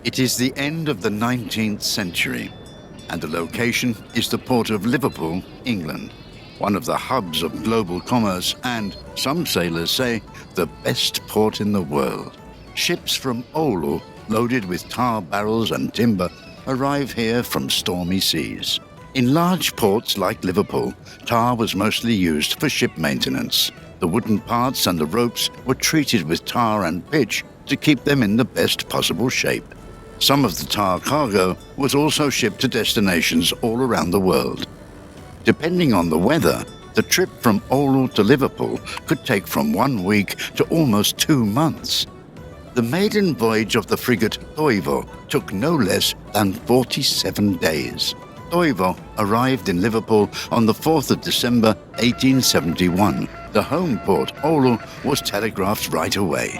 It is the end of the 19th century, and the location is the port of Liverpool, England, one of the hubs of global commerce and, some sailors say, the best port in the world. Ships from Oulu, loaded with tar barrels and timber, arrive here from stormy seas. In large ports like Liverpool, tar was mostly used for ship maintenance. The wooden parts and the ropes were treated with tar and pitch to keep them in the best possible shape. Some of the tar cargo was also shipped to destinations all around the world. Depending on the weather, the trip from Oulu to Liverpool could take from 1 week to almost 2 months. The maiden voyage of the frigate Toivo took no less than 47 days. Toivo arrived in Liverpool on the 4th of December 1871. The home port, Oulu, was telegraphed right away.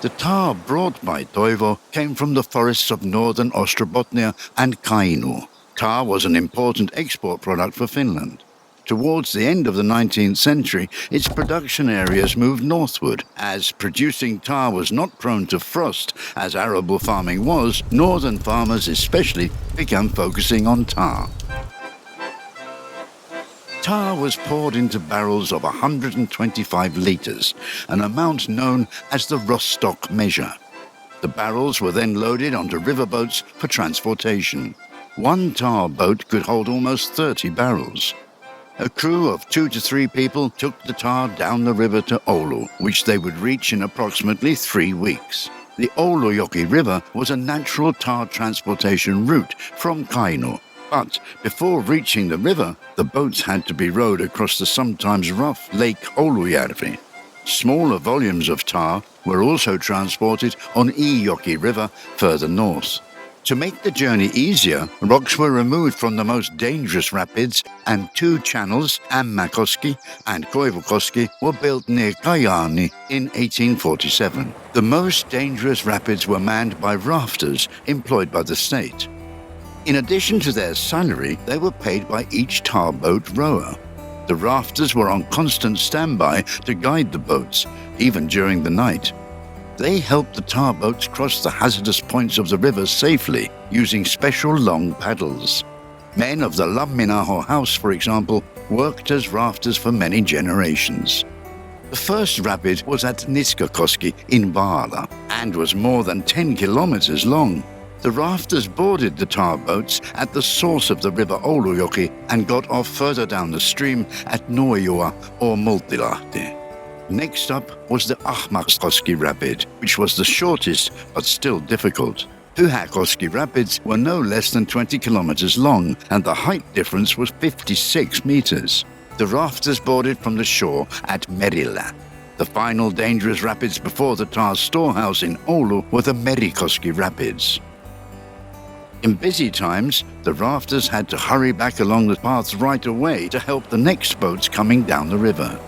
The tar brought by Toivo came from the forests of northern Ostrobothnia and Kainuu. Tar was an important export product for Finland. Towards the end of the 19th century, its production areas moved northward. As producing tar was not prone to frost, as arable farming was, northern farmers especially began focusing on tar. Tar was poured into barrels of 125 litres, an amount known as the Rostock measure. The barrels were then loaded onto riverboats for transportation. One tar boat could hold almost 30 barrels. A crew of 2 to 3 people took the tar down the river to Oulu, which they would reach in approximately 3 weeks. The Oulujoki River was a natural tar transportation route from Kainuu. But before reaching the river, the boats had to be rowed across the sometimes rough Lake Oulujärvi. Smaller volumes of tar were also transported on Iijoki River further north. To make the journey easier, rocks were removed from the most dangerous rapids, and 2 channels, Ämmäkoski and Koivukoski, were built near Kajaani in 1847. The most dangerous rapids were manned by rafters employed by the state. In addition to their salary, they were paid by each tar boat rower. The rafters were on constant standby to guide the boats, even during the night. They helped the tar boats cross the hazardous points of the river safely, using special long paddles. Men of the Lamminaho house, for example, worked as rafters for many generations. The first rapid was at Niskakoski in Vaala and was more than 10 kilometers long. The rafters boarded the tar boats at the source of the river Oulujoki and got off further down the stream at Nuojua or Multilahti. Next up was the Ahmakoski Rapid, which was the shortest but still difficult. Pyhäkoski Rapids were no less than 20 kilometers long, and the height difference was 56 meters. The rafters boarded from the shore at Merillä. The final dangerous rapids before the tar storehouse in Oulu were the Merikoski Rapids. In busy times, the rafters had to hurry back along the paths right away to help the next boats coming down the river.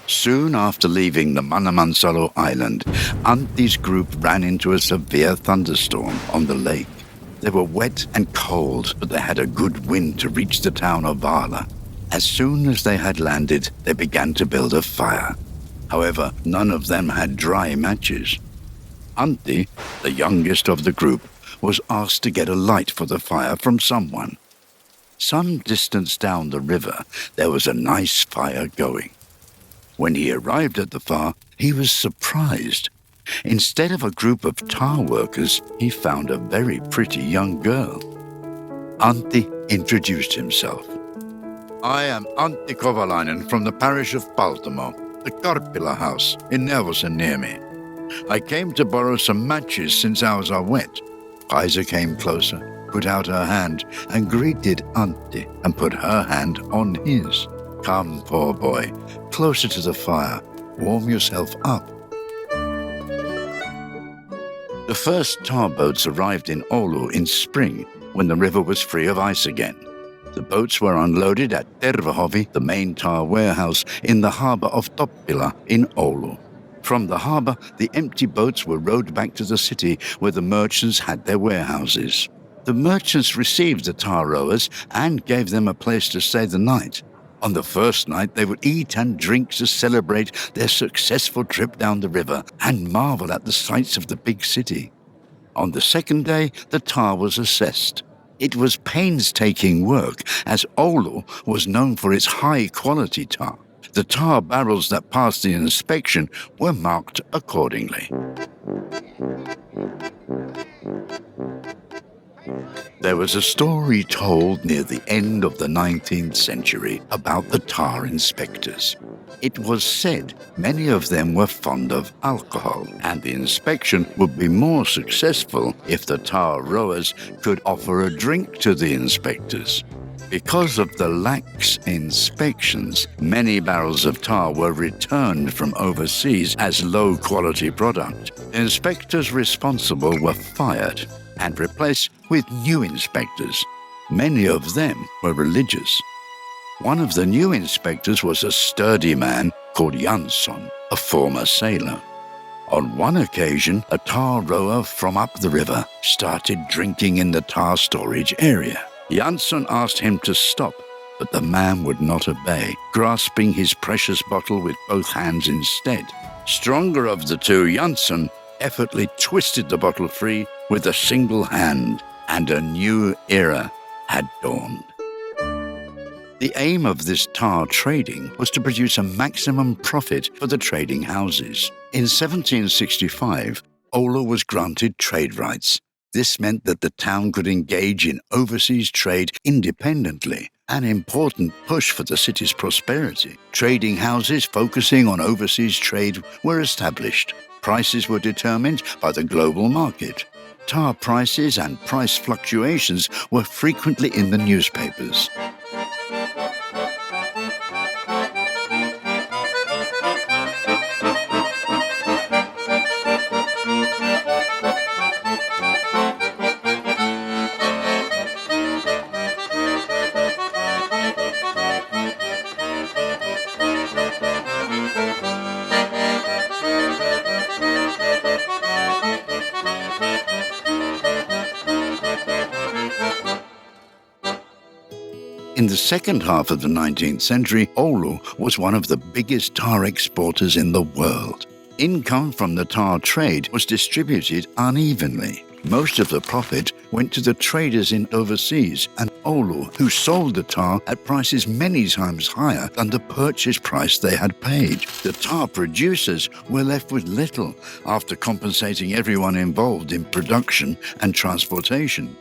Soon after leaving the Manamansalo island, Antti's group ran into a severe thunderstorm on the lake. They were wet and cold, but they had a good wind to reach the town of Vaala. As soon as they had landed, they began to build a fire. However, none of them had dry matches. Antti, the youngest of the group, was asked to get a light for the fire from someone. Some distance down the river, there was a nice fire going. When he arrived at the fire, he was surprised. Instead of a group of tar workers, he found a very pretty young girl. Antti introduced himself. I am Antti Kovalainen from the parish of Paltamo, the Karppila house in Neuvosenniemi. I came to borrow some matches since ours are wet. Kaisa came closer, put out her hand, and greeted Antti and put her hand on his. Come, poor boy, closer to the fire. Warm yourself up. The first tar boats arrived in Oulu in spring, when the river was free of ice again. The boats were unloaded at Tervahovi, the main tar warehouse in the harbour of Toppila in Oulu. From the harbour, the empty boats were rowed back to the city where the merchants had their warehouses. The merchants received the tar rowers and gave them a place to stay the night. On the first night, they would eat and drink to celebrate their successful trip down the river and marvel at the sights of the big city. On the second day, the tar was assessed. It was painstaking work, as Oulu was known for its high-quality tar. The tar barrels that passed the inspection were marked accordingly. There was a story told near the end of the 19th century about the tar inspectors. It was said many of them were fond of alcohol, and the inspection would be more successful if the tar rowers could offer a drink to the inspectors. Because of the lax inspections, many barrels of tar were returned from overseas as low-quality product. Inspectors responsible were fired and replaced with new inspectors. Many of them were religious. One of the new inspectors was a sturdy man called Jansson, a former sailor. On one occasion, a tar rower from up the river started drinking in the tar storage area. Jansson asked him to stop, but the man would not obey, grasping his precious bottle with both hands instead. Stronger of the two, Jansson effortlessly twisted the bottle free with a single hand, and a new era had dawned. The aim of this tar trading was to produce a maximum profit for the trading houses. In 1765, Oulu was granted trade rights. This meant that the town could engage in overseas trade independently, an important push for the city's prosperity. Trading houses focusing on overseas trade were established. Prices were determined by the global market. Tar prices and price fluctuations were frequently in the newspapers. In the second half of the 19th century, Oulu was one of the biggest tar exporters in the world. Income from the tar trade was distributed unevenly. Most of the profit went to the traders in overseas and Oulu, who sold the tar at prices many times higher than the purchase price they had paid. The tar producers were left with little after compensating everyone involved in production and transportation.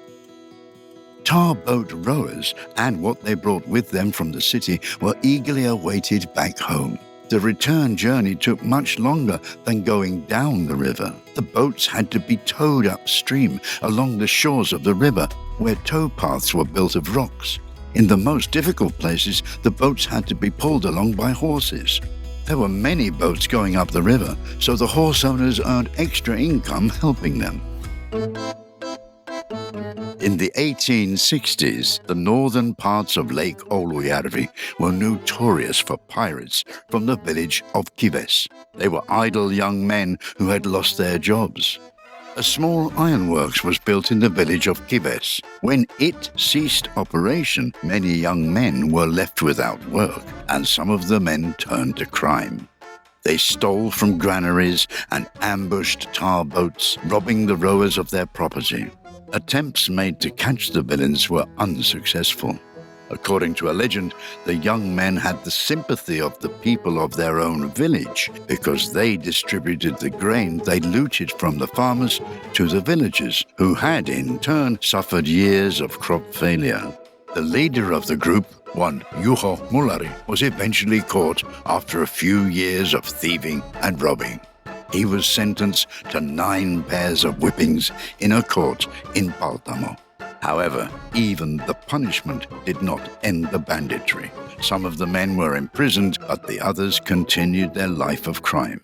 Tar boat rowers and what they brought with them from the city were eagerly awaited back home. The return journey took much longer than going down the river. The boats had to be towed upstream along the shores of the river, where tow paths were built of rocks. In the most difficult places, the boats had to be pulled along by horses. There were many boats going up the river, so the horse owners earned extra income helping them. In the 1860s, the northern parts of Lake Oulujärvi were notorious for pirates from the village of Kives. They were idle young men who had lost their jobs. A small ironworks was built in the village of Kives. When it ceased operation, many young men were left without work, and some of the men turned to crime. They stole from granaries and ambushed tar boats, robbing the rowers of their property. Attempts made to catch the villains were unsuccessful. According to a legend, the young men had the sympathy of the people of their own village because they distributed the grain they looted from the farmers to the villagers, who had in turn suffered years of crop failure. The leader of the group, one Juho Mullari, was eventually caught after a few years of thieving and robbing. He was sentenced to 9 pairs of whippings in a court in Paltamo. However, even the punishment did not end the banditry. Some of the men were imprisoned, but the others continued their life of crime.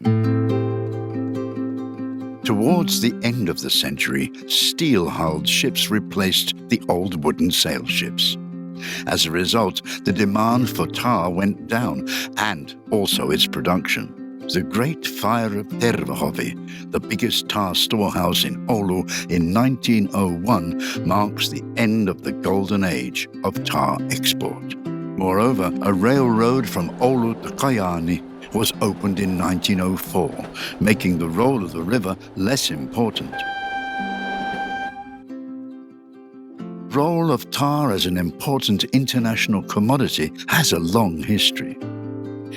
Towards the end of the century, steel-hulled ships replaced the old wooden sail ships. As a result, the demand for tar went down, and also its production. The Great Fire of Tervahovi, the biggest tar storehouse in Oulu in 1901, marks the end of the golden age of tar export. Moreover, a railroad from Oulu to Kajaani was opened in 1904, making the role of the river less important. The role of tar as an important international commodity has a long history.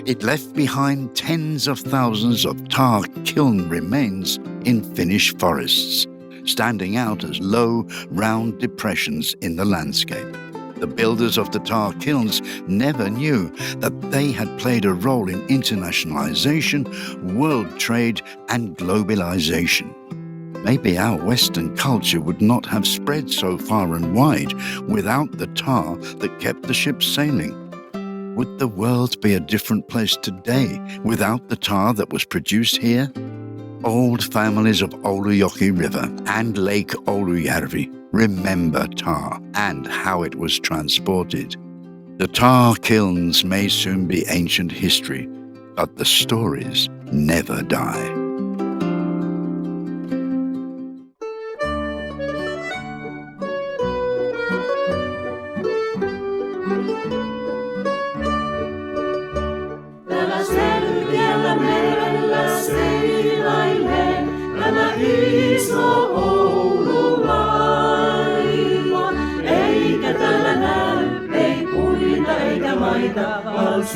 It left behind tens of thousands of tar kiln remains in Finnish forests, standing out as low, round depressions in the landscape. The builders of the tar kilns never knew that they had played a role in internationalization, world trade, and globalization. Maybe our Western culture would not have spread so far and wide without the tar that kept the ships sailing. Would the world be a different place today without the tar that was produced here? Old families of Oulujoki River and Lake Oulujärvi remember tar and how it was transported. The tar kilns may soon be ancient history, but the stories never die. Iso Oululaiva, eikä tällä näy, ei puita eikä maita, vaan